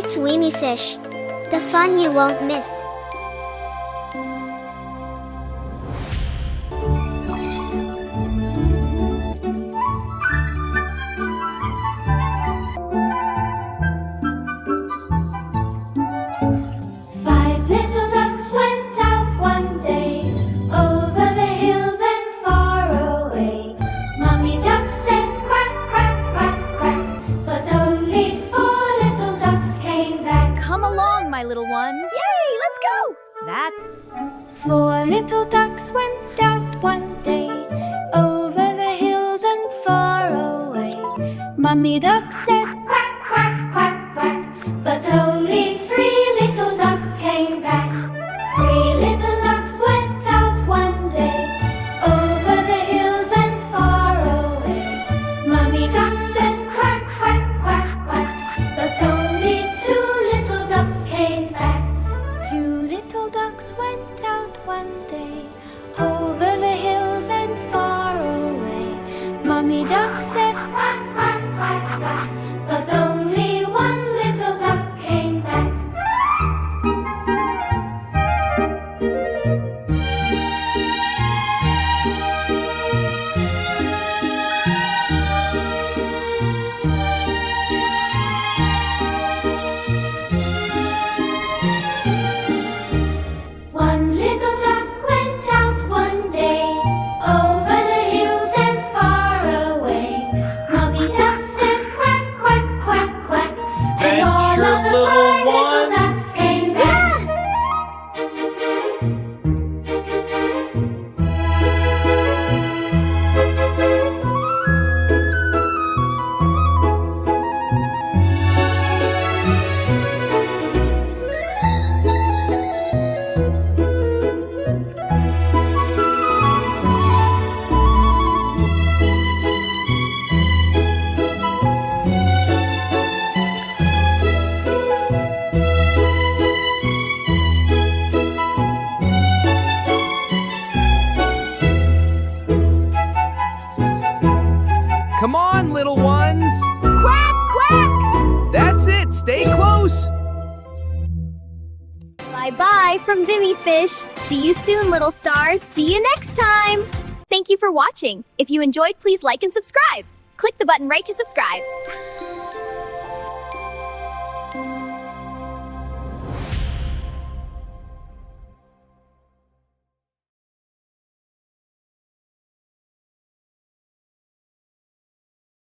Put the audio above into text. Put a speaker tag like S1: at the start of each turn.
S1: It's VimiFish, the fun you won't miss.
S2: Five little ducks went out one day, over the hills and far away. Mummy duck said quack, quack, quack, quack, but only four little ducks came back.
S3: Come along, my little ones. Yay, let's go!
S2: Four little ducks went out one day, over the hills and far away. Mummy duck said quack, quack, quack, quack, but only three little ducks came back. Three little ducks went out one day, over the hills and far away. Mummy duck said quack, quack, quack, quack, but only two little ducks came back. Two little ducks went out one day, over the hills and far away. Mummy duck said quack, quack, quack, quack, but only one little duck came back. One little duck went out one day, over the hills and far away. Mummy duck said quack, quack, quack, quack, and all of the five little ducks came back.
S4: Come on, little ones.
S3: Quack, quack!
S4: That's it. Stay close.
S3: Bye-bye from VimiFish. See you soon, little stars. See you next time. Thank you for watching. If you enjoyed, please like and subscribe. Click the button right to subscribe.